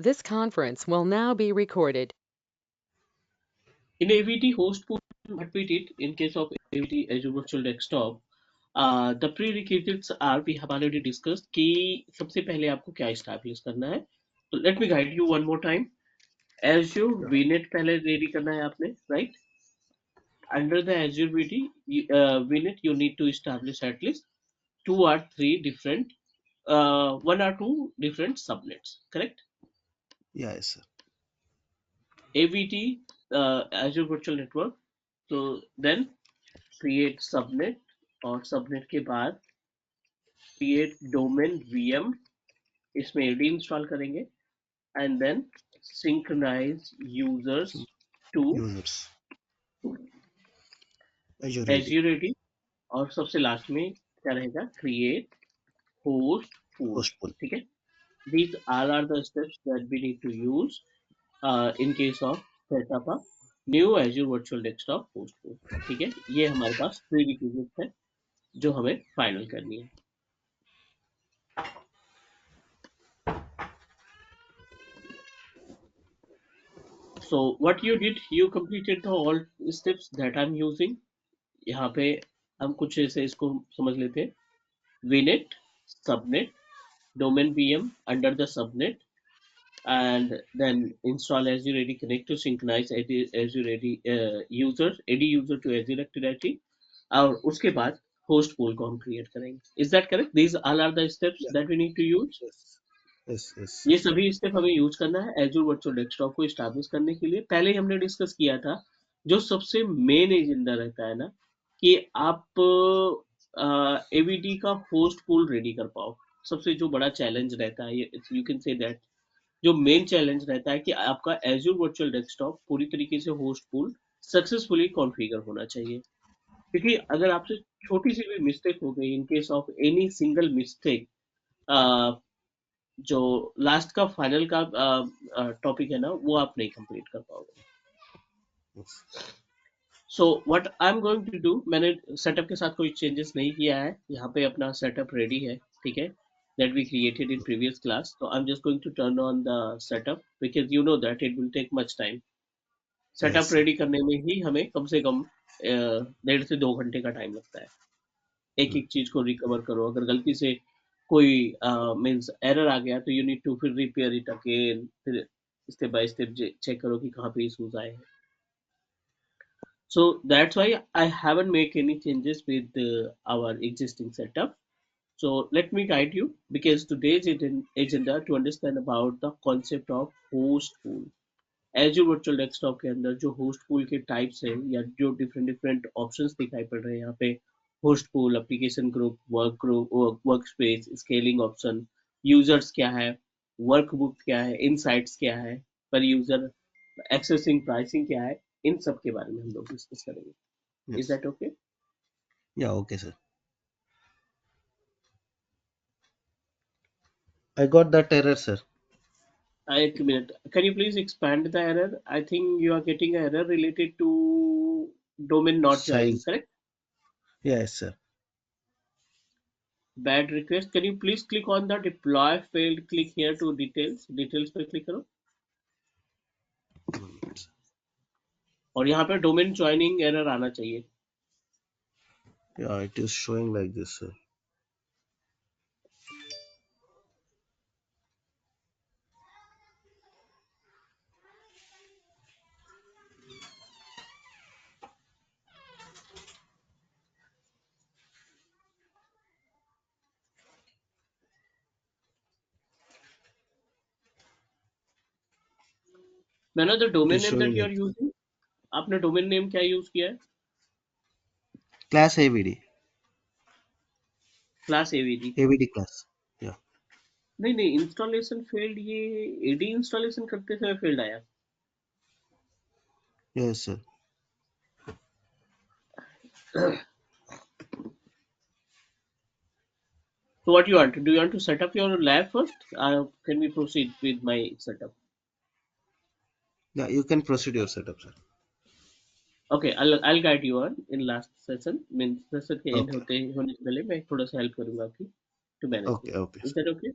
This conference will now be recorded. In AVD host pool, what we did in case of AVD Azure Virtual Desktop, the prerequisites are we have already discussed कि सबसे पहले आपको क्या establish करना है. So let me guide you one more time. Azure VNet पहले ready करना है आपने, right? Under the Azure VNet, you need to establish at least two or three different, one or two different subnets, correct? Yes, sir. AVD, Azure Virtual Network. So then create subnet और subnet के बाद create domain VM, इसमें AD install करेंगे and then synchronize users to Users. Azure AD. Azure AD और सबसे last में क्या रहेगा create host pool. Host pool. ठीक है, these all are the steps that we need to use in case of set up a new Azure Virtual Desktop host pool. ठीक है, ये हमारे पास prerequisite है जो हमें फाइनल करनी है. So what you did, you completed the all steps that I'm using. यहाँ पे हम कुछ ऐसे इसको समझ लेते हैं. VNet, subnet, domain VM under the subnet, and then install Azure AD Connect to synchronize Azure AD user to Azure Active Directory. और उसके बाद host pool को हम create करेंगे. Is that correct? These all are the steps Yeah. that we need to use. Yes. ये सभी step हमें use करना है Azure वर्चुअल डेस्कटॉप को एस्टैब्लिश करने के लिए. पहले हमने डिस्कस किया था जो सबसे मेन एजेंडा रहता है ना कि आप एवीडी का होस्ट पूल रेडी कर पाओ. सबसे जो बड़ा चैलेंज रहता है, यू कैन से दैट जो मेन चैलेंज रहता है कि आपका Azure वर्चुअल डेस्कटॉप पूरी तरीके से होस्ट पूल सक्सेसफुली कॉन्फ़िगर होना चाहिए. क्योंकि अगर आपसे छोटी सी भी मिस्टेक हो गई, in case of any single mistake, जो लास्ट का फाइनल का टॉपिक है ना वो आप नहीं कंप्लीट कर पाओगे. Yes. So what I am going to do, मैंने सेटअप के साथ कोई चेंजेस नहीं किया है. यहाँ पे अपना सेटअप रेडी है, ठीक है, that we created in previous class. So I'm just going to turn on the setup because you know that it will take much time. Yes, setup sir. Ready करने में ही हमें कम से कम 1.5 से 2 घंटे का टाइम लगता है. एक एक चीज को रिकवर करो. अगर गलती से कोई मीन्स एरर आ गया तो यू नीड टू फिर रिपेयर इट अगेन, फिर स्टेप बाय स्टेप चेक करो कि कहाँ पे इश्यूज आए हैं. So that's why I haven't make any changes with our existing setup. So let me guide you because today's agenda to understand about the concept of host pool. Azure Virtual Desktop के अंदर जो host pool के types हैं या जो different options दिखाई पड़ रहे हैं यहाँ पे, host pool, application group, workspace, scaling option, users क्या है, workbook क्या है, insights क्या है, per user, accessing pricing क्या है, इन सब के बारे में हम लोग डिस्कस करेंगे. Yes. Is that okay? Yeah, okay, sir. I got that error, sir. एक minute. Can you please expand the error? I think you are getting an error related to domain not joining, Size. correct? Yes, sir. Bad request. Can you please click on the deploy failed? Click here to details. Details पे click करो और यहाँ पे domain joining error आना चाहिए. Yeah, it is showing like this, sir. मैंने the It domain is name that showing you like are using. आपने domain name क्या use किया है? class AVD. Class AVD. AVD class. Yeah. नहीं installation failed, ये AD installation करते समय failed आया. Yes, sir. So what you want? Do you want to set up your lab first? Can we proceed with my setup? Yeah, you can proceed your setup, sir. Okay, I'll guide you on in last session. Means session के end Okay. होने से पहले मैं थोड़ा सा help करूँगा आपकी to manage Okay, this. okay, Is sir. that okay?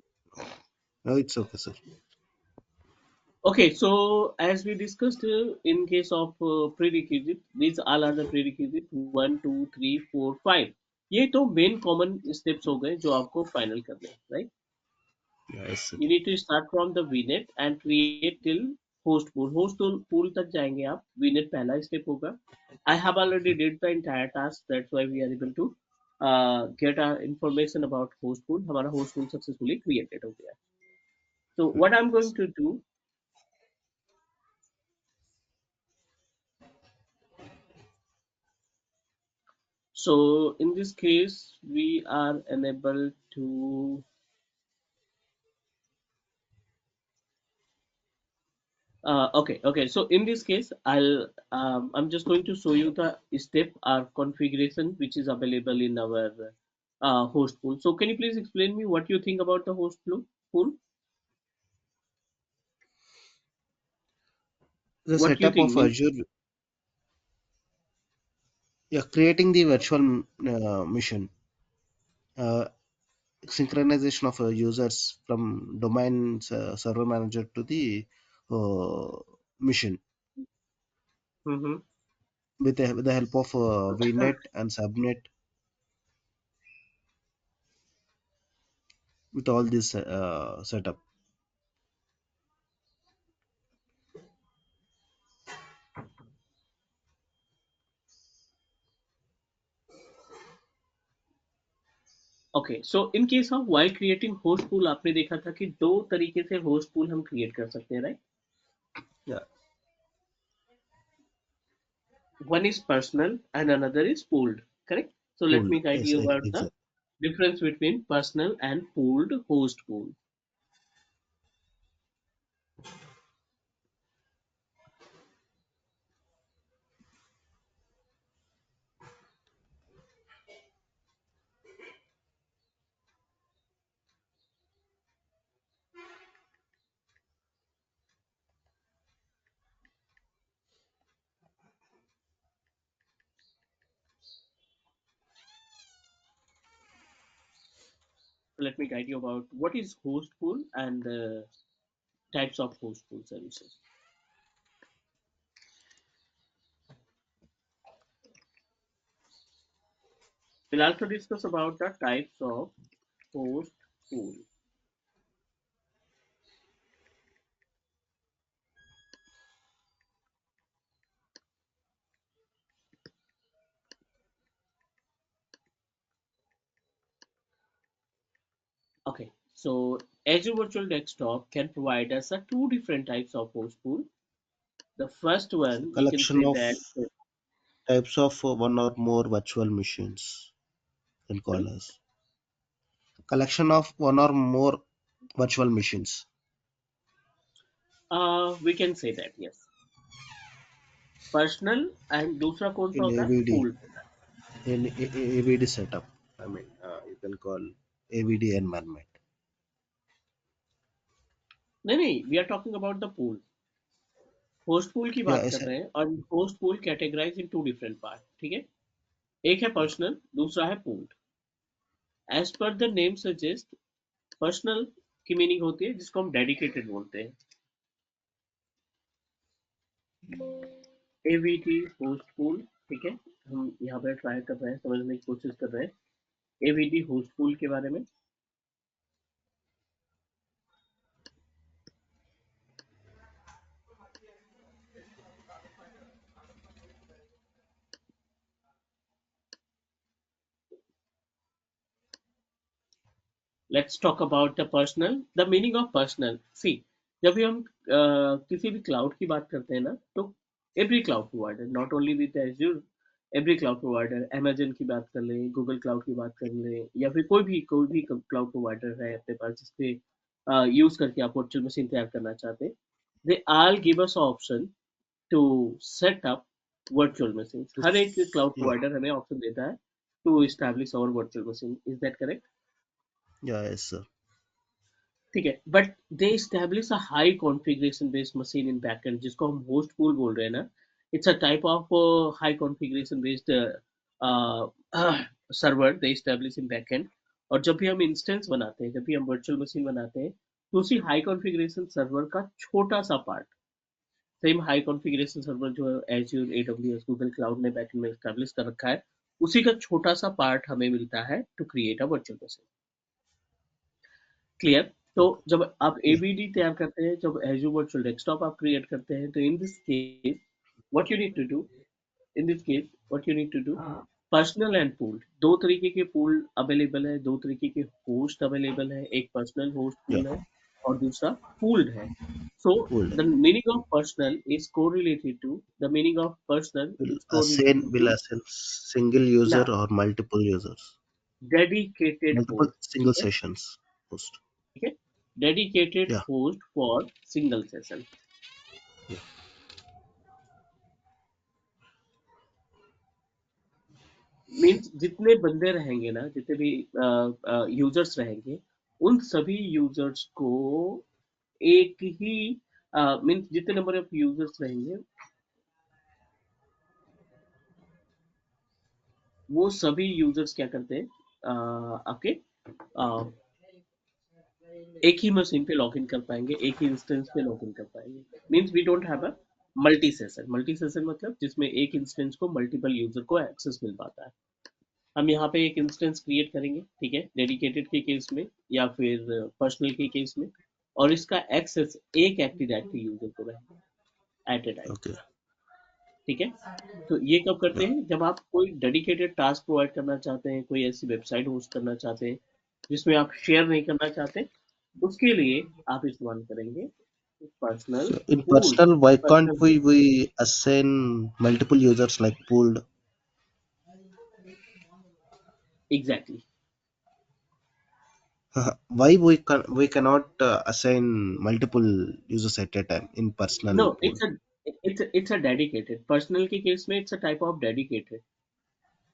No, it's okay, sir. Okay, so as we discussed, in case of prerequisite, these all are the prerequisite 1, 2, 3, 4, 5. ये तो मेन कॉमन स्टेप्स हो गए जो आपको final करने हैं, right? Yeah, yes, sir. You need to start from the VNet and create till host pool. Host pool तक जाएंगे आप. VNet पहला step होगा. I have already did the entire task. That's why we are able to get our information about host pool. हमारा host pool successfully created हो गया. So Hmm. what I'm going to do. So in this case, we are unable to. Okay. So in this case, I'm just going to show you the step or configuration which is available in our host pool. So can you please explain me what you think about the host pool? The What you setup think of means? Azure, yeah, creating the virtual machine, uh, synchronization of users from domain server manager to the uh, machine Mm-hmm. with the help of VNet and subnet with all this setup. Okay. So in case of while creating host pool, आपने देखा था कि दो तरीके से host pool हम create कर सकते हैं, right? Yeah, One is personal and another is pooled, correct? So let pooled. me guide Yes, you about the exactly. difference between personal and pooled host pool. So let me guide you about what is host pool and the types of host pool services. We'll also discuss about the types of host pool. Okay, so Azure Virtual Desktop can provide us a two different types of host pool. The first So one we can collection say of that types of one or more virtual machines can call sorry, us collection of one or more virtual machines we can say that yes, personal and दूसरा कौन सा in होता है AVD pool. in AVD setup. I mean, you can call AVD environment. नहीं नहीं, we are talking about the pool. Host pool की Yeah, बात कर रहे हैं और host pool categorize into different part, ठीक है? एक है पर्सनल, दूसरा है pooled. As per the name suggest, personal की मीनिंग होती है जिसको हम डेडिकेटेड बोलते हैं. एवीटी होस्ट पूल, ठीक है? हम यहाँ पे ट्राई कर रहे हैं, समझने की कोशिश कर रहे हैं एवीटी होस्ट पूल के बारे में. Let's talk about the personal. The meaning of personal, see, जब भी हम किसी भी क्लाउड की बात करते हैं ना, तो every cloud provider, not only with Azure, every cloud provider, Amazon की बात कर लें, गूगल क्लाउड की बात कर लें, या फिर कोई भी क्लाउड प्रोवाइडर है अपने पास जिसपे यूज करके आप वर्चुअल मशीन तैयार करना चाहते हैं, they all give us option to set up virtual machine. हर एक क्लाउड Yeah, प्रोवाइडर हमें ऑप्शन देता है to establish our virtual machine. Is that correct? yeah, yes, sir. ठीक है, but they establish a high configuration based machine in backend जिसको हम host pool बोल रहे हैं ना. It's a type of high configuration based server they establish in backend. और जब भी हम इंस्टेंस बनाते हैं, जब भी हम वर्चुअल मशीन बनाते हैं, तो उसी हाई कॉन्फ़िगरेशन सर्वर का छोटा सा part, same high configuration server जो है एज्योर, एडब्ल्यूएस, गूगल क्लाउड ने बैकएंड में एस्टैब्लिश कर रखा है, उसी का छोटा सा पार्ट हमें मिलता है to create a virtual machine. Clear? तो Okay. जब आप Yeah. एवीडी तैयार करते हैं, जब एज्योर वर्चुअल डेस्कटॉप आप क्रिएट करते हैं, तो in this case what you need to do, in this case what you need to do, personal and pooled, दो तरीके के पूल अवेलेबल है, दो तरीके के होस्ट अवेलेबल है, एक पर्सनल होस्ट Yeah. पूल है और दूसरा पूल्ड है। So Pool. The meaning of personal is correlated to, the meaning of personal is correlated Will to assign single user ना or multiple users, dedicated multiple host, ठीक single है, sessions host. ठीक है, dedicated Yeah. Host for single session. Yeah. Means जितने बंदे रहेंगे ना, जितने भी यूजर्स रहेंगे, उन सभी यूजर्स को एक ही मीन्स जितने नंबर ऑफ यूजर्स रहेंगे, वो सभी यूजर्स क्या करते हैं, आपके अ, एक ही मशीन पे लॉग इन कर पाएंगे, एक ही इंस्टेंस पे लॉग इन कर पाएंगे। Means we don't have a multi session. Multi session मतलब जिसमें एक इंस्टेंस को मल्टीपल यूजर को एक्सेस मिल पाता है। हम यहाँ पे एक इंस्टेंस क्रिएट करेंगे, ठीक है, डेडिकेटेड के केस में या फिर पर्सनल के केस में, और इसका एक्सेस एक एक्टिव डायरेक्टरी यूजर को रहेगा एट ए टाइम, Okay. ठीक है। तो ये कब करते Yeah. हैं, जब आप कोई डेडिकेटेड टास्क प्रोवाइड करना चाहते हैं, कोई ऐसी वेबसाइट होस्ट करना चाहते हैं जिसमें आप शेयर नहीं करना चाहते, उसके लिए आप इस्तेमाल करेंगे personal So in pool, personal, why can't personal we assign multiple users like pooled? Exactly. We cannot assign multiple users at a time in no, personal pool? It's a dedicated, personal के case में it's a type of dedicated.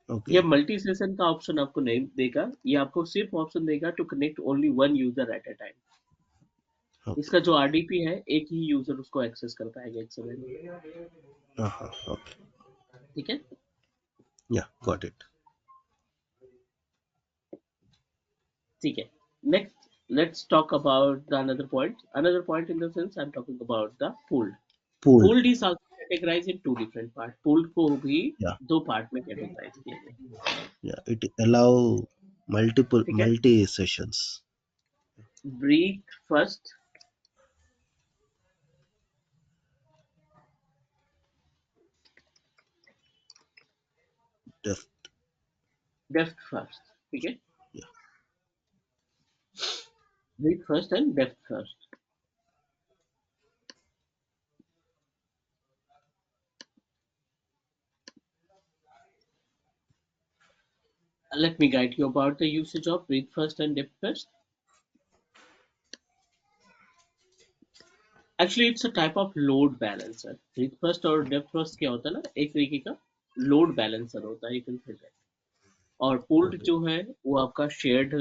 ये Okay. Multi session का option आपको नहीं देगा, ये आपको सिर्फ ऑप्शन देगा to connect only one user at a time. Okay. इसका जो आरडीपी है, एक ही यूजर उसको एक्सेस कर पाएगा एक समय में, Okay. ठीक है, Yeah. Got it. ठीक है। Next let's talk about the another point in the sense I am talking about the pooled. Pooled. Pooled is also categorize into different part, pooled को भी Yeah. दो part में categorise किया गया, Yeah. It allow multiple ठीक है। multi sessions. Breadth first, Def. Depth first, ठीक है, Yeah. Breadth first and depth first. Let me guide you about the usage of breadth first and depth first. Actually, it's a type of load balancer. Breadth first और depth first क्या होता है ना, एक तरीके का लोड बैलेंसर होता है, you can say that. और पूल्ड Okay. जो है वो आपका शेयर्ड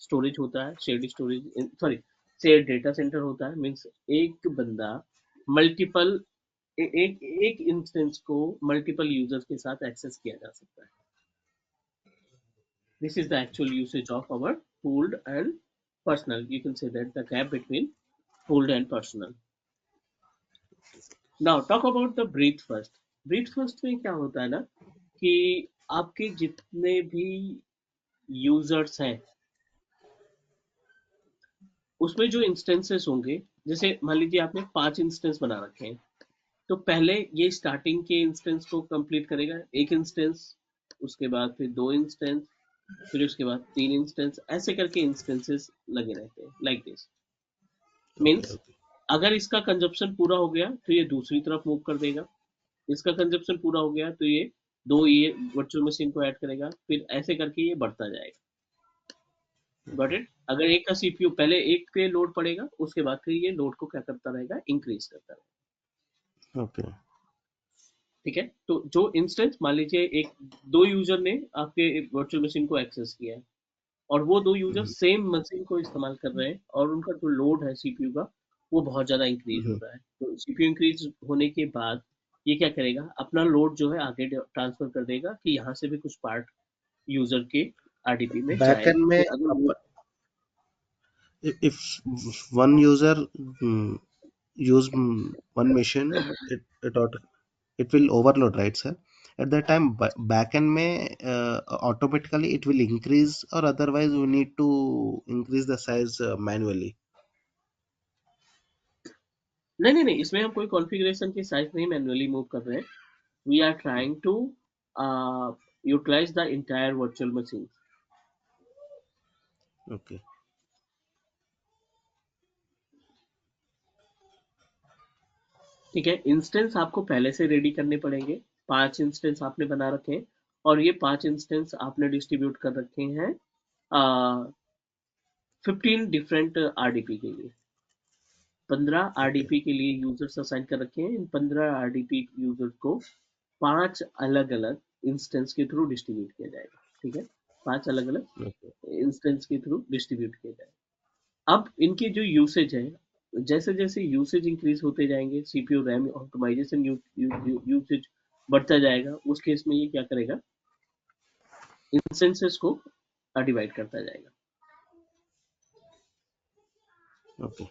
स्टोरेज होता है, shared storage sorry shared data centre होता है। मीन्स एक बंदा मल्टीपल एक एक इंस्टेंस को मल्टीपल यूजर्स के साथ एक्सेस किया जा सकता है। This is the actual usage of our pooled and personal. You can say that the gap between pooled and personal. Now talk about the breathe first. Breathe first में क्या होता है ना, कि आपके जितने भी यूजर्स हैं उसमें जो इंस्टेंसेस होंगे, जैसे मान लीजिए आपने 5 इंस्टेंस बना रखे हैं, तो पहले ये स्टार्टिंग के इंस्टेंस को कंप्लीट करेगा, एक इंस्टेंस, उसके बाद फिर 2 इंस्टेंस, फिर उसके बाद 3 इंस्टेंस, ऐसे करके इंस्टेंसेस लगे रहते हैं like this. Okay. Means Okay. अगर इसका कंजप्शन पूरा हो गया तो ये दूसरी तरफ मूव कर देगा, इसका कंजप्शन पूरा हो गया तो ये दो ये वर्चुअल मशीन को ऐड करेगा, फिर ऐसे करके ये बढ़ता जाएगा। Got it? अगर एक का सीपीयू पहले एक पे लोड पड़ेगा, उसके बाद फिर ये लोड को क्या करता रहेगा, इंक्रीज करता रहेगा, Okay. ठीक है। तो जो इंस्टेंस मान लीजिए एक दो यूजर ने आपके वर्चुअल मशीन को एक्सेस किया है, और वो दो यूजर Mhm. सेम मशीन को इस्तेमाल कर रहे हैं, और उनका जो लोड है सीपीयू का वो बहुत ज़्यादा इंक्रीज हो Mhm. रहा है, तो सीपीयू इंक्रीज होने के बाद ये क्या करेगा, अपना लोड जो है आगे ट्रांसफर कर देगा कि यहाँ से भी कुछ पार्ट यूजर के आरडीपी में जाए, Backend में फिर अगर load if one user use one machine, it will overload, right, sir? At that time, backend may automatically it will increase, or otherwise we need to increase the size manually. नहीं नहीं नहीं, इसमें हम कोई configuration की size नहीं manually move कर रहे हैं. We are trying to utilize the entire virtual machine. Okay, ठीक है, इंस्टेंस आपको पहले से रेडी करने पड़ेंगे. 5 इंस्टेंस आपने बना रखे हैं और ये 5 इंस्टेंस आपने डिस्ट्रीब्यूट कर रखे हैं 15 डिफरेंट आरडीपी के लिए. 15 okay, आरडीपी के लिए यूजर्स असाइन कर रखे हैं. इन 15 आरडीपी यूजर्स को 5 अलग अलग इंस्टेंस के थ्रू डिस्ट्रीब्यूट किया जाएगा. ठीक है, 5 अलग अलग okay, इंस्टेंस के थ्रू डिस्ट्रीब्यूट किया जाएगा. अब इनकी जो यूसेज है, जैसे जैसे यूसेज इंक्रीज होते जाएंगे, सीपीयू रैम ऑप्टिमाइजेशन यूसेज बढ़ता जाएगा, उस केस में ये क्या करेगा, इंस्टेंसेस को डिवाइड करता जाएगा. okay.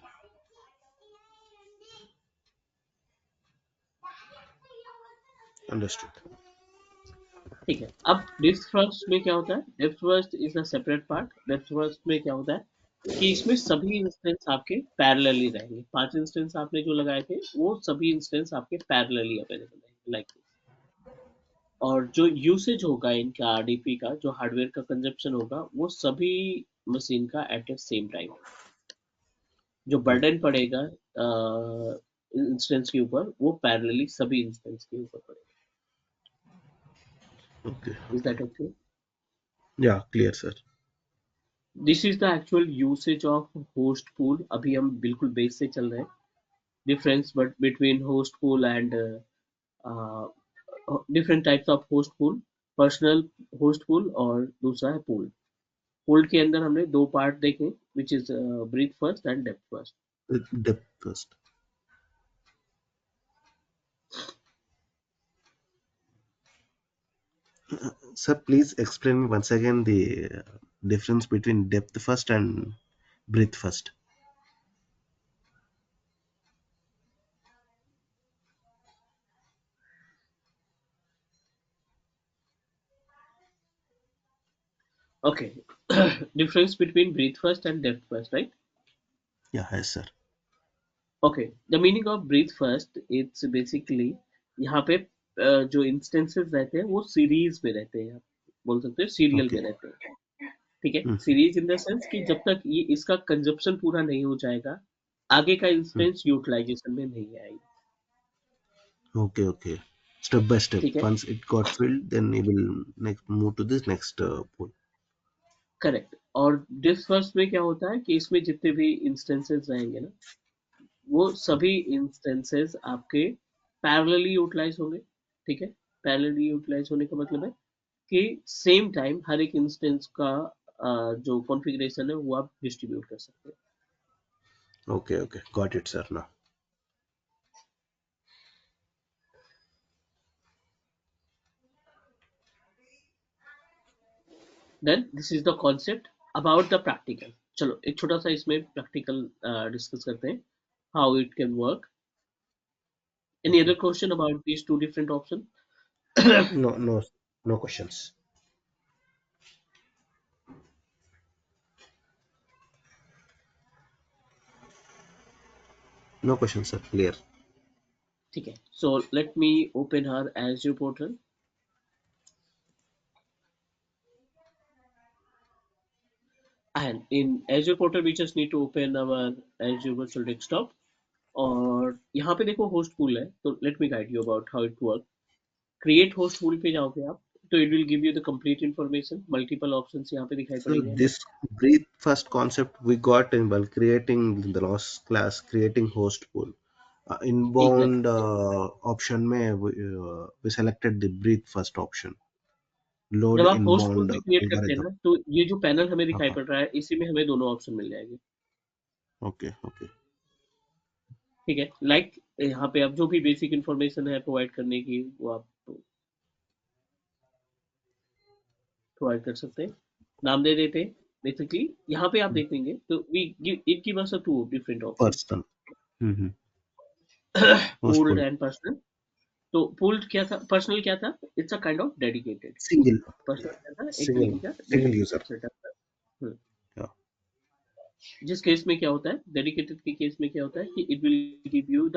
Understood. ठीक है, अब डेप्थ फर्स्ट में क्या होता है, depth first is a separate part. Depth first में क्या होता है कि इसमें सभी इंस्टेंस आपके पैरेलली रहेंगे. 5 इंस्टेंस आपने जो लगाए थे वो सभी इंस्टेंस आपके पैरेलली अवेलेबल है, लाइक. और जो यूसेज होगा इनका आरडीपी का, जो हार्डवेयर का कंजप्शन होगा, वो सभी मशीन का एट ए सेम टाइम. जो Okay, बर्डन पड़ेगा इंस्टेंस के ऊपर, वो पैरेलली सभी इंस्टेंस के ऊपर पड़ेगा. okay, is okay. That okay? Yeah, clear, sir. This is the actual usage of host pool. अभी हम बिल्कुल बेस से चल रहे हैं. Difference but between host pool and different types of host pool. Personal host pool और दूसरा है पूल. पूल के अंदर हमने दो पार्ट देखे, which is breadth first and depth first. Depth first. Sir, please explain once again the difference between depth first and breadth first. Okay. Difference between breathe first and depth first, right? Yeah, yes, sir. Okay, the meaning of breathe first, it's basically यहाँ पे जो instances रहते हैं वो series में रहते हैं, आप बोल सकते हैं सीरियल Okay. में रहते हैं. ठीक है, Hmm. Series in the sense कि जब तक ये इसका कंजप्शन पूरा नहीं हो जाएगा, आगे का Hmm. इंस्टेंस यूटिलाइजेशन में नहीं आएगी. Okay, okay. Step by step. ठीक है, Once it got filled, then it will next move to this next pool. Correct. और डिप्थ फर्स्ट में क्या होता है कि इसमें जितने भी इंस्टेंसेस रहेंगे ना, वो Hmm. सभी इंस्टेंसेस आपके पैरेलली यूटिलाइज होंगे. ठीक है, पैरेलली यूटिलाइज होने का मतलब है कि सेम टाइम हर एक इंस्टेंस का जो कॉन्फ़िगरेशन है वो आप डिस्ट्रीब्यूट कर सकते हैं. Okay, okay. Got it, sir. Now. Then this is the concept about the practical. चलो एक छोटा सा इसमें प्रैक्टिकल डिस्कस करते हैं, how it can work. Any Okay. Other question about these two different option? No, no, no questions. No questions, sir. Clear. ठीक है, so let me open her Azure portal. And in Azure portal we just need to open our Azure virtual desktop. और यहाँ पे देखो host pool है, तो let me guide you about how it work. Create host pool पे जाओगे आप, तो it will give you the complete information. Multiple options यहाँ पे दिखाई So पड़ेंगे हमें. this breathe first concept we got in while creating the last class, creating host pool. Inbound exactly. option में we selected the breathe first option. Load जब आप host pool inbound पे create करते हैं algorithm. ना, तो ये जो पैनल हमें दिखाई Uh-huh. पड़ रहा है, इसी में हमें दोनों ऑप्शन मिल जाएंगे. Okay, okay, ठीक है, लाइक यहाँ पे आप जो भी बेसिक इन्फॉर्मेशन है प्रोवाइड करने की, वो आप प्रोवाइड कर सकते हैं. नाम दे देते हैं, बेसिकली यहाँ पे आप देखेंगे तो we give it give us two different options, Person. Mm-hmm. Pooled Postponed. And personal. तो पूल्ड क्या था, पर्सनल क्या था, it's a kind of dedicated. Single. Personal क्या था, एक Single. तरीके का Single user. डेडिकेटेड सेटअप था. हम्म. Yeah. जिस केस में क्या होता है, डेडिकेटेड के केस में क्या होता है कि it will give you the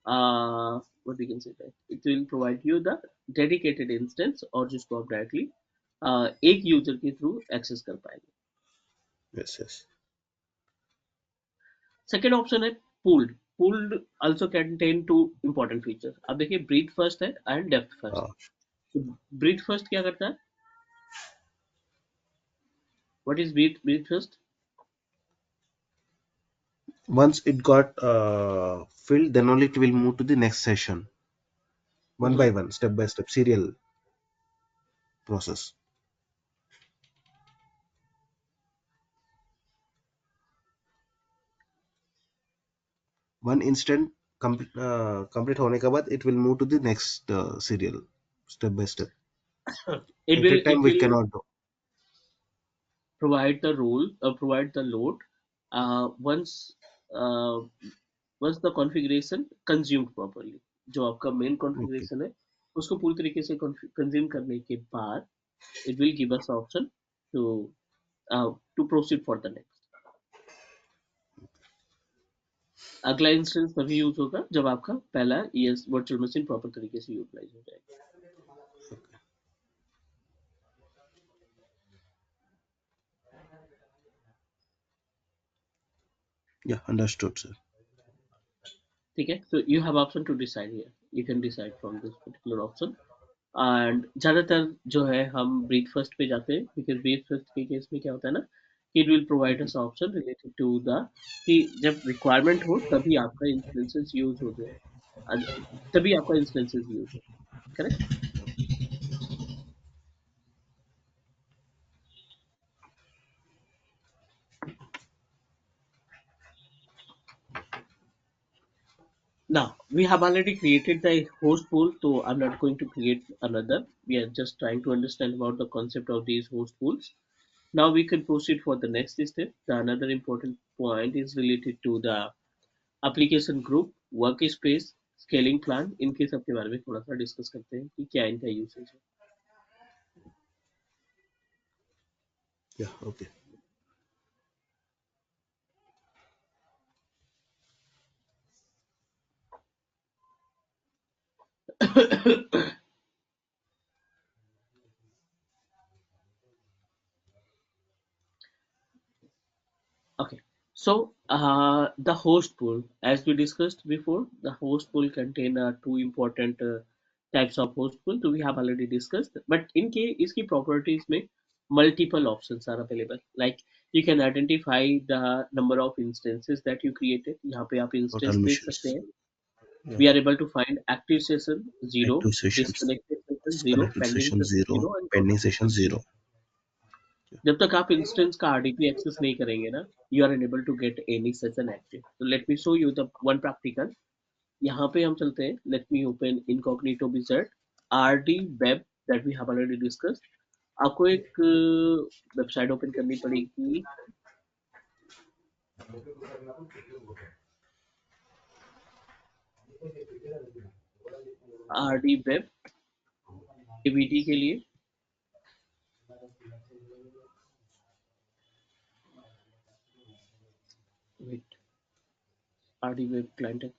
what we can say that it will provide you the dedicated instance, और जिसको आप डायरेक्टली एक यूजर के थ्रू एक्सेस कर पाएंगे. Yes. Yes. सेकेंड ऑप्शन है pooled. Pooled also contain two important feature. अब देखिए ब्रीथ फर्स्ट है एंड डेप्थ फर्स्ट. Uh, तो ब्रीथ फर्स्ट क्या करता है, what is breadth first? Once it got filled, then only it will move to the next session, one by one, step by step, serial process. One instant complete होने के बाद, it will move to the next serial, step by step. it At a will time, it we will cannot do. provide the role, provide the load once uh, once the configuration consumed properly. जो आपका main Okay. Configuration है उसको पूरी तरीके से consume करने के बाद it will give us option to proceed for the next. अगला इंस्टेंस तभी यूज होगा जब आपका पहला ES वर्चुअल मशीन प्रॉपर तरीके से यूटिलाइज हो जाएगा. Yeah, understood, sir. ठीक है, so you have option to decide here, you can decide from this particular option. And ज़्यादातर जो है हम ब्रीथ फर्स्ट पे जाते हैं, बिकॉज ब्रीथ फर्स्ट के केस में क्या होता है ना, it will provide us option related to the कि जब रिक्वायरमेंट हो तभी आपका इंस्टेंसेस यूज हो जाए, तभी आपका इंस्टेंसेस यूज हो. Correct. Now we have already created the host pool, so I'm not going to create another. We are just trying to understand about the concept of these host pools. Now we can proceed for the next step. The another important point is related to the application group, work space, scaling plan. इनके सब के बारे में थोड़ा सा discuss करते हैं कि क्या इनका यूसेज Yeah, okay. है. Okay, so the host pool, as we discussed before, the host pool contain two important types of host pool. So we have already discussed. But in case इसकी properties में multiple options are available. Like you can identify the number of instances that you created. यहाँ पे आप Total instance देख सकते missions. हैं. Yeah. We are able to find active session zero, Active sessions. disconnected session zero, Disconnected pending session session 0. zero, and Pending total session session 0. zero. जब तक आप instance का आरडीपी एक्सेस नहीं करेंगे ना, you are unable to get any session active. तो let me show you the one practical. यहाँ पे हम चलते हैं. Let me open incognito wizard RD web that we have already discussed. आपको एक वेबसाइट ओपन करनी पड़ेगी, आरडी वेब एवीडी के लिए. वेट, आरडी वेब क्लाइंट है.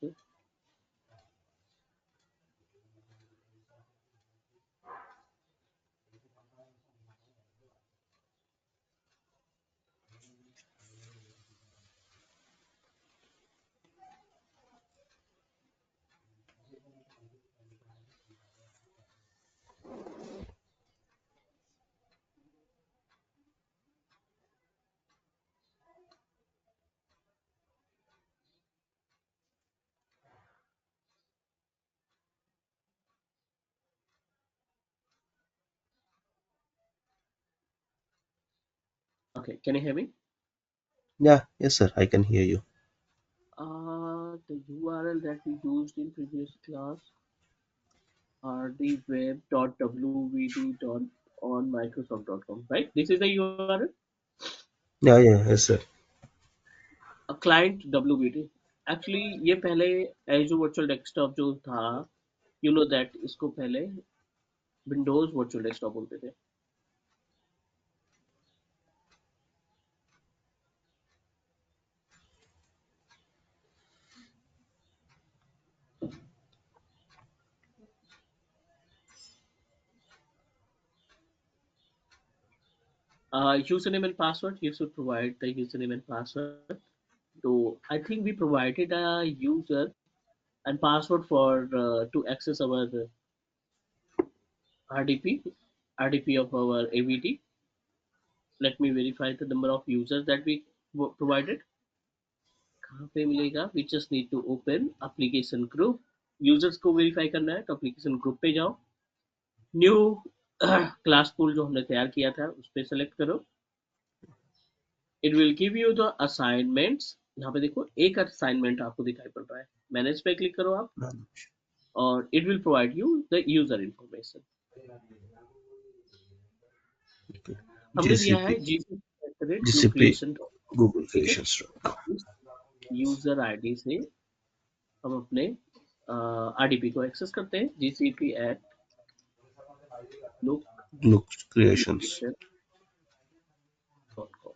Okay, can you hear me? Yeah, yes, sir. I can hear you. The URL that we used in previous class, rdweb.wvd.onmicrosoft.com, right? This is the URL. Yeah, yeah, yes, sir. Client WBD, actually ये पहले Azure virtual desktop जो था, you know that इसको पहले Windows virtual desktop बोलते थे. Username and password, you should provide the username and password. So I think we provided a user and password for to access our RDP, RDP of our AVD. Let me verify the number of users that we provided. कहाँ पे मिलेगा? We just need to open application group. Users को verify करना है तो application group पे जाओ. New class pool जो हमने तैयार किया था उस पे select करो. It will give you the assignments. यहाँ पे देखो एक assignment आपको दिखाई पड़ रहा है. Manage पे click करो आप और it will provide you the user information. Okay. हमने दिया है GCP, GCP, gcp@gluecreation. Google ठीक है, Creations. इस यूजर आईडी से हम अपने आरडीपी को एक्सेस करते हैं. Google Creations. gcp@gluecreation.com.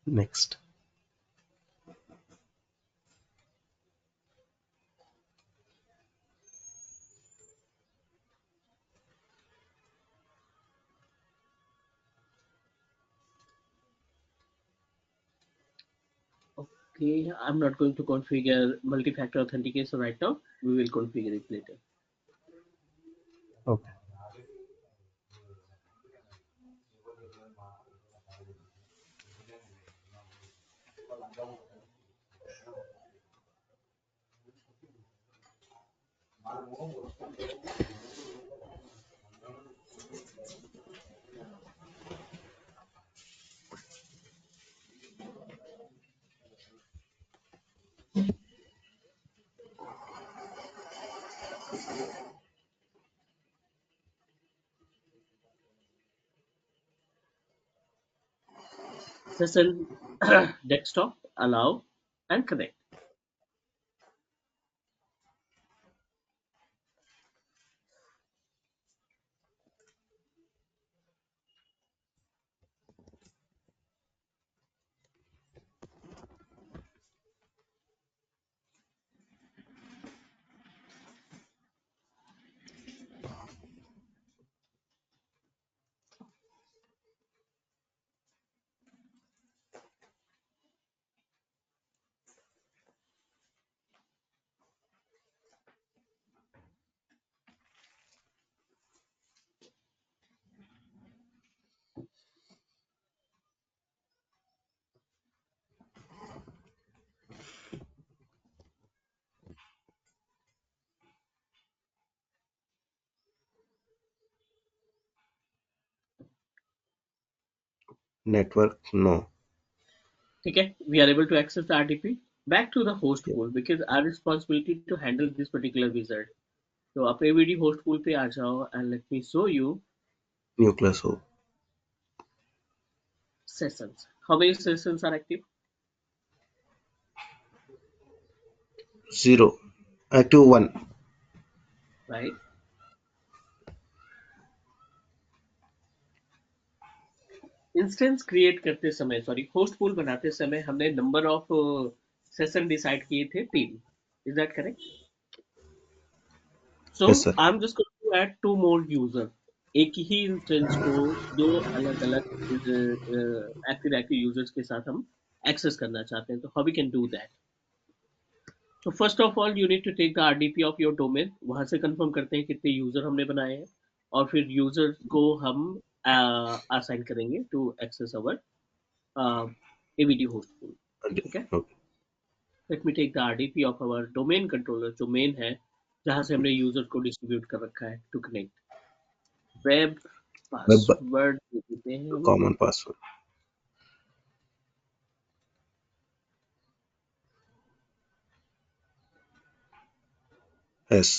Next. Okay, I'm not going to configure multi-factor authentication right now. We will configure it later. Okay. Session desktop, allow and connect. Network, no. Okay, we are able to access the RDP. Back to the host Yeah. pool because our responsibility to handle this particular wizard. So आप AVD host pool पे आ जाओ and let me show you Nucleus hole. sessions. How many sessions are active? 0. Active 1. Right? Instance create करते समय, sorry, host pool बनाते समय हमने number of session decide किए थे 3. Is that correct? So Yes, sir. I am just going to add 2 more user. एक ही instance को दो अलग अलग एक्टिव एक्टिव यूजर्स के साथ हम एक्सेस करना चाहते हैं. तो how we can do that? तो first of all you need to take the RDP of your domain. वहां से कंफर्म करते हैं कितने यूजर हमने बनाए हैं और फिर यूजर को हम असाइन करेंगे to access our AVD host pool. Okay. ठीक है? Okay. Let me take the RDP of our domain controller जो main है. जहां से हमने यूजर को डिस्ट्रीब्यूट कर रखा है to connect. Web Web password दे देते हैं हम। common password. Yes.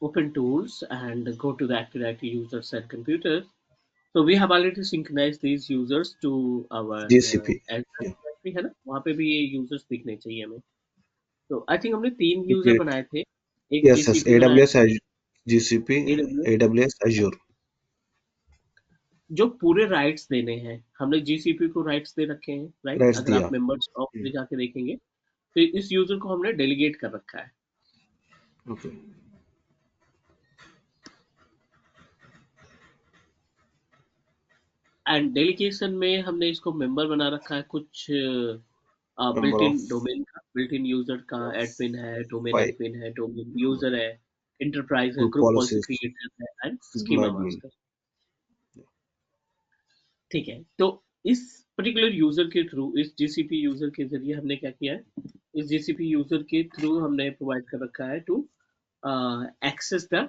Open tools and go to the Active Directory users and computers. So we have already synchronized these users to our GCP. Azure Yeah. directory है ना, वहाँ पे भी ये यूजर्स दिखने चाहिए हमें। तो आई थिंक हमने तीन यूजर Secret. बनाए थे। एक Yes, yes. जीसीपी बनाया AWS, था, Azure, GCP, AWS। AWS, Azure. जो पूरे राइट्स देने हैं हमने जीसीपी को राइट्स दे रखे हैं, राइट? Rights अगर आप दिया. Members of Hmm. में जाके देखेंगे तो इस यूजर को हमने डेलीगेट कर रखा है। Okay. एंड डेलीगेशन में हमने इसको मेंबर बना रखा है कुछ built Member in of domain का, बिल्ट इन यूजर का एडमिन है, डोमेन five. एडमिन है, डोमेन यूजर है, इंटरप्राइज है, Group group policy policies. Creator है and Sigma schema admin. Master. ठीक है, तो इस पर्टिकुलर यूजर के थ्रू, इस जीसीपी यूजर के जरिए हमने क्या किया है, इस जीसीपी यूजर के थ्रू हमने प्रोवाइड कर रखा है to access the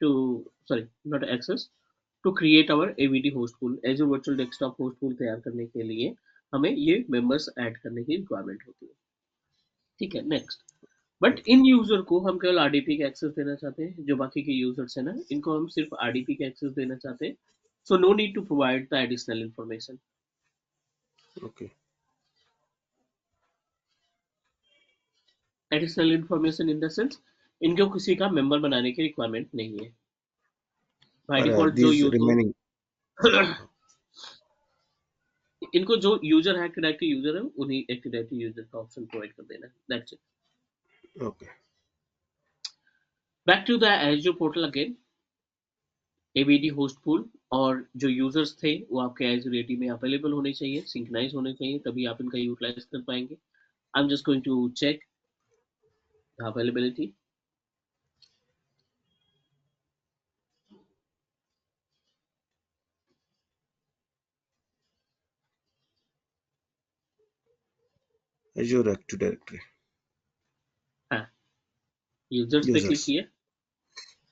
to sorry not access to create our AVD host pool, Azure virtual desktop host pool तैयार करने के लिए हमें ये मेंबर्स ऐड करने की रिक्वायरमेंट होती है। ठीक है, next. But Okay. In user को हम केवल आरडीपी के एक्सेस देना चाहते हैं, जो बाकी के यूजर्स है ना इनको हम सिर्फ आरडीपी के एक्सेस देना चाहते हैं। So no need to provide the additional information. Okay. Additional information in the sense इनको किसी का मेंबर बनाने की रिक्वायरमेंट नहीं है। बाय For डिफॉल्ट जो these यूजर remaining. इनको जो यूजर है, एक्टिव डायरेक्टरी यूजर है, उन्हीं एक्टिव डायरेक्टरी यूजर का ऑप्शन प्रोवाइड कर देना है, that's it. Okay. Back to the Azure portal again, AVD host pool, और जो यूजर्स थे वो आपके एजूर एडी में अवेलेबल होने चाहिए, सिंक्रोनाइज होने चाहिए, तभी आप इनका यूटिलाइज कर पाएंगे। I am just going to check the availability. Azure Active Directory. हाँ, यूजर्स पे क्लिक Users. किए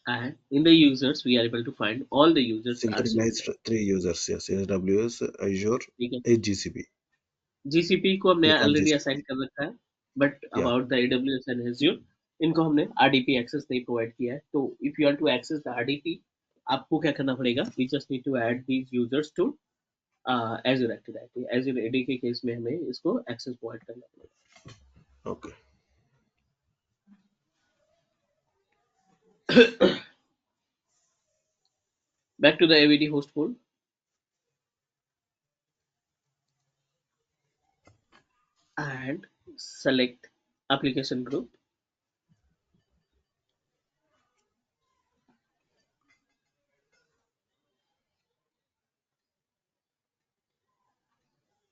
and in the users we are able to find all the users are seen Synchronized there. three users. Yes. AWS, Azure, ठीक है, GCP. GCP को हमने Local already GCP. Assign कर रखा है, but Yeah. About the AWS and Azure इनको हमने RDP access नहीं प्रोवाइड किया है। तो if you want to access the RDP, आपको क्या करना पड़ेगा, we just need to add these users to Azure Active Directory. Azure AD के केस में हमें इसको एक्सेस प्रोवाइड करना Okay. पड़ेगा। Back to the AVD host pool and select application group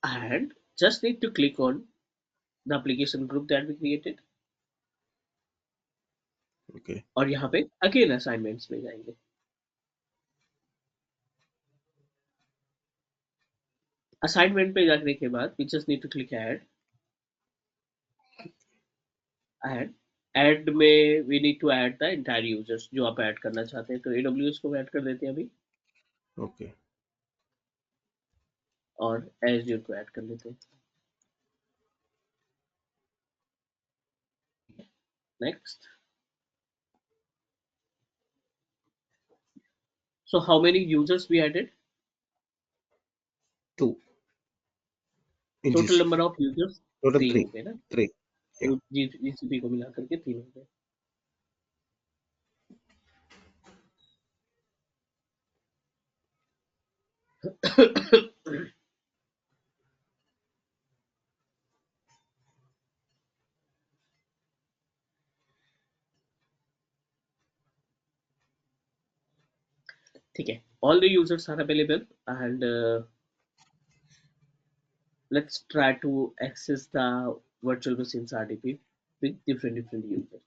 and just need to click on the application group that we created, Okay. और यहाँ पे again assignments में जाएंगे। असाइनमेंट पे जाने के बाद we just need to click add and add में we need to add the entire users जो आप ऐड करना चाहते हैं। तो एडब्ल्यूएस को ऐड कर देते हैं अभी, Okay. और एज्योर को ऐड कर देते हैं। Next. So how many users we added? Two in total GCP. Number of users Total 3 हो three. गए ना। Three. Yeah. तो जीसीपी को मिला करके 3 हो गए। ठीक है, all the users are available and let's try to access the virtual machines RDP with different users.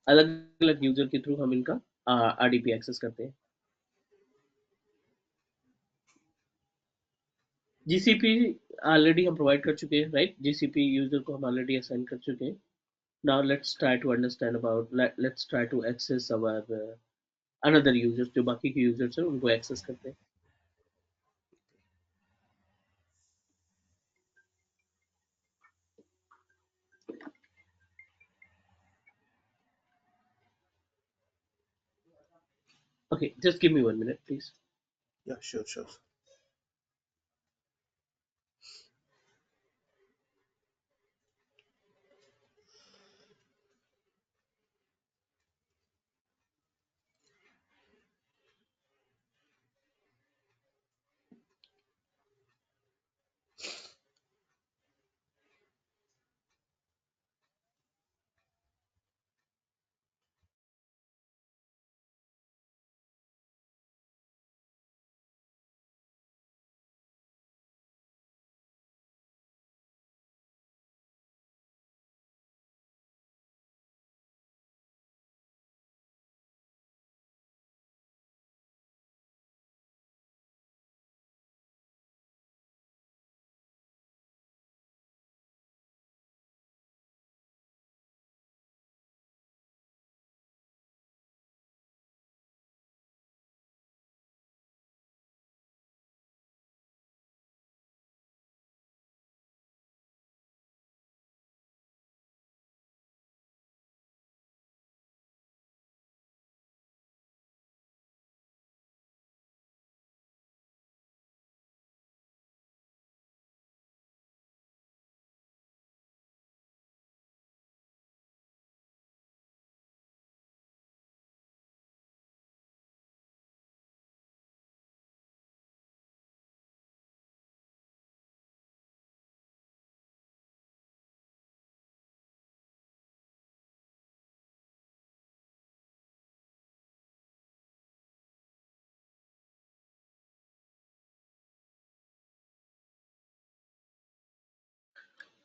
अलग अलग यूजर के थ्रू हम इनका आरडीपी एक्सेस करते हैं। जीसीपी ऑलरेडी हम प्रोवाइड कर चुके हैं, राइट? जीसीपी यूजर को हम ऑलरेडी असाइन कर चुके हैं। Now let's try to understand about, let's try to access our another users, जो बाकी के यूजर्स हैं उनको एक्सेस करते हैं। Okay, just give me 1 minute please. Yeah, sure, sure.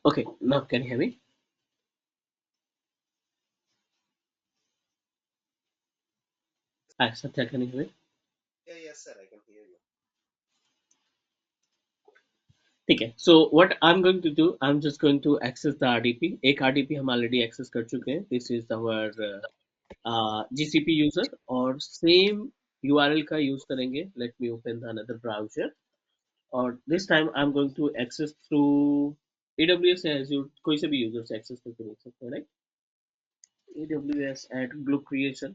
Okay, now can you hear me? Hi Satya, can you hear me? Yeah, yes, sir. I can hear you. ठीक है, so what I am going to do, I am just going to access the RDP. एक RDP हम already access कर चुके हैं, this is our GCP user, और same URL का use करेंगे। Let me open the another browser, और this time I am going to access through AWS या एज्योर, कोई से भी यूजर से एक्सेस करके देख सकते हैं, right? AWS at group creation.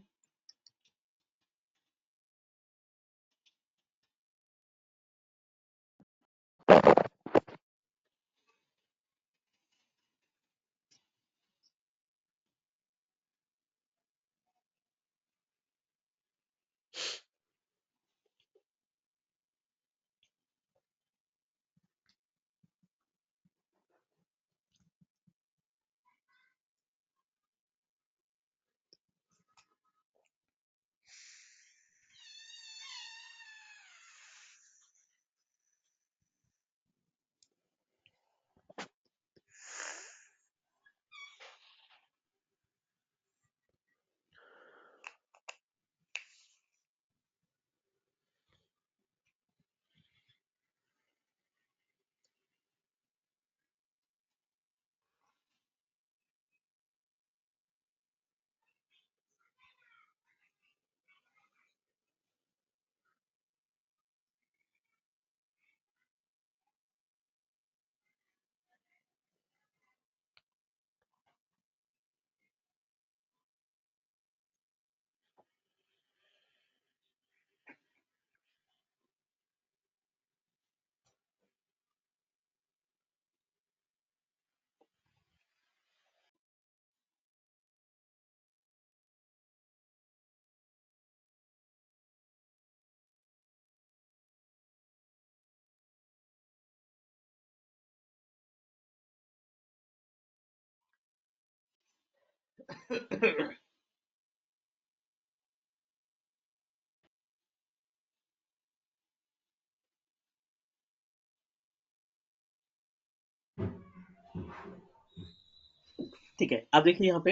ठीक है, अब देखिए यहाँ पे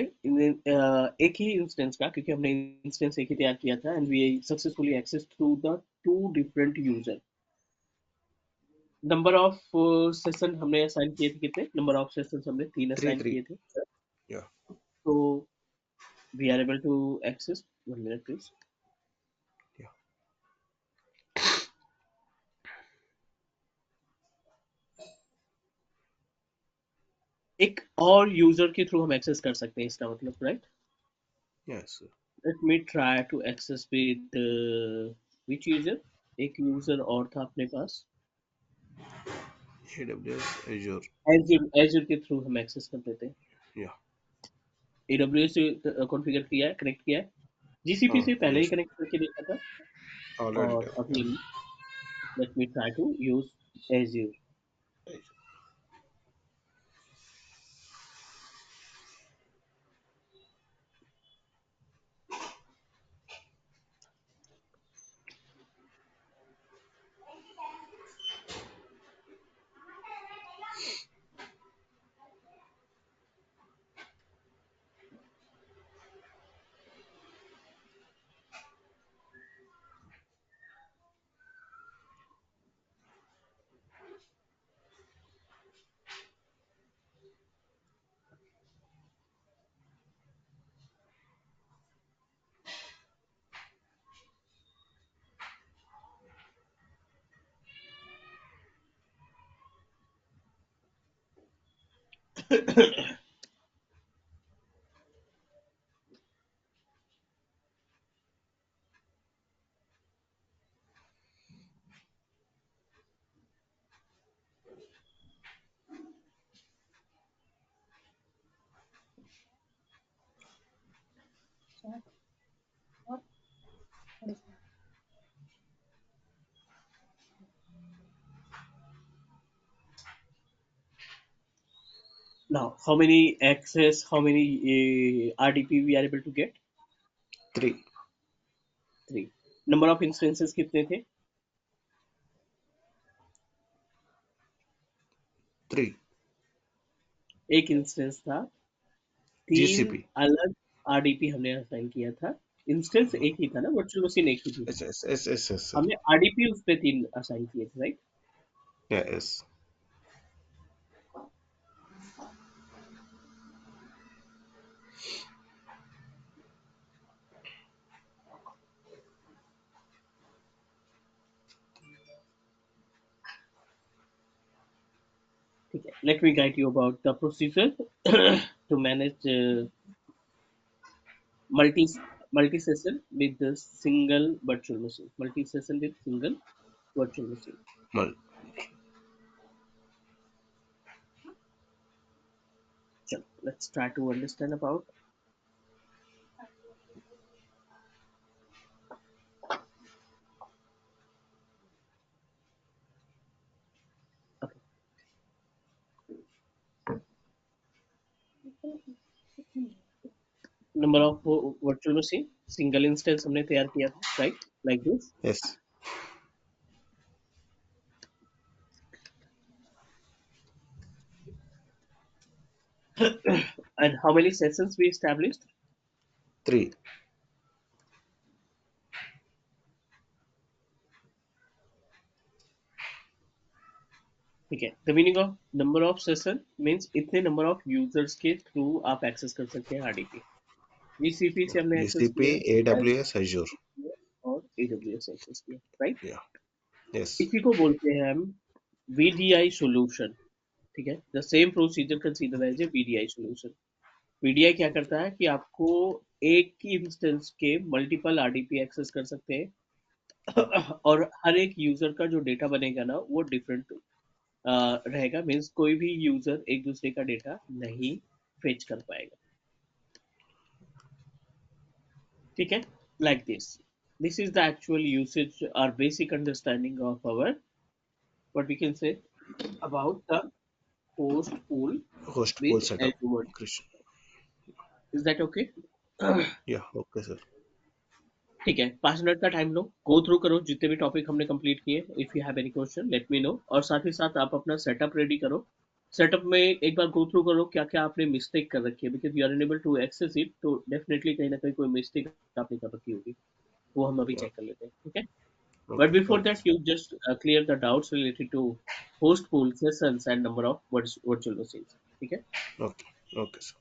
एक ही इंस्टेंस का, क्योंकि हमने इंस्टेंस एक ही तैयार किया था and we successfully access through the two different user. Number of session हमने असाइन किए थे, कितने नंबर ऑफ सेशन हमने 3 Three, असाइन three. किए थे। Yeah. तो we are able to access, 1 minute please. Yeah. एक और यूजर के थ्रू हम एक्सेस कर सकते हैं, इसका मतलब, right? Yes. Let me try to access with which user. एक यूजर और था अपने पास, AWS Azure. एजूर, एजूर के थ्रू हम एक्सेस कर देते हैं। Yeah. एडब्ल्यूएस से कॉन्फ़िगर किया है, कनेक्ट किया है, जीसीपी से पहले ही Yes. कनेक्ट करके देखा था। Already और done. अभी let me try to use Azure. Now, how many access, how many RDP we are able to get? Three. 3। Number of instances कितने थे? Three. एक इंस्टेंस था, 3 GCP. अलग आरडीपी हमने असाइन किया था। इंस्टेंस एक ही था ना, वर्चुअल मशीन एक ही थी। Yes, sir. हमने आरडीपी उस पे 3 असाइन किए थे, राइट? Yes. ठीक है, let me guide you about the procedure to manage multi multi session with the single virtual machine, multi session with single virtual machine. Mul- So let's try to understand about. Okay, number of virtual machine, single instance हमने तैयार किया था, right? Like this. Yes. And how many sessions we established? Three. ठीक है, the meaning of number of session means इतने number of users के through आप access कर सकते हैं RDP। GCP से हमने access GCP, किया, AWS, Azure. और AWS access किया, right? Yeah. Yes. इसी को बोलते हैं हम VDI solution। ठीक है, the same procedure consider as a VDI solution. VDI क्या करता है कि आपको एक ही इंस्टेंस के मल्टीपल आरडीपी एक्सेस कर सकते हैं और हर एक यूजर का जो डेटा बनेगा ना वो डिफरेंट रहेगा, मीन्स कोई भी यूजर एक दूसरे का डेटा नहीं फेच कर पाएगा। ठीक है, like this is the actual usage और basic understanding of our what we can say about the host pool Host pool with setup. Azure, Krishna. Is that okay? Yeah. Okay, sir. ठीक है, 5 minute का time लो, go through करो जितने भी topic हमने complete किए। If you have any question let me know, और साथ ही साथ आप अपना सेटअप रेडी करो। सेटअप में एक बार गो थ्रू करो क्या क्या आपने मिस्टेक कर रखी है, because you are unable to access it, तो डेफिनेटली कहीं ना कहीं कोई मिस्टेक आपने कर रखी होगी, वो हम अभी Yeah. चेक कर लेते हैं, ठीक है? But Okay. before Okay, that, sir. you just clear the doubts related to post pool sessions and number of virtual machines. ठीक है? Okay. Okay, sir.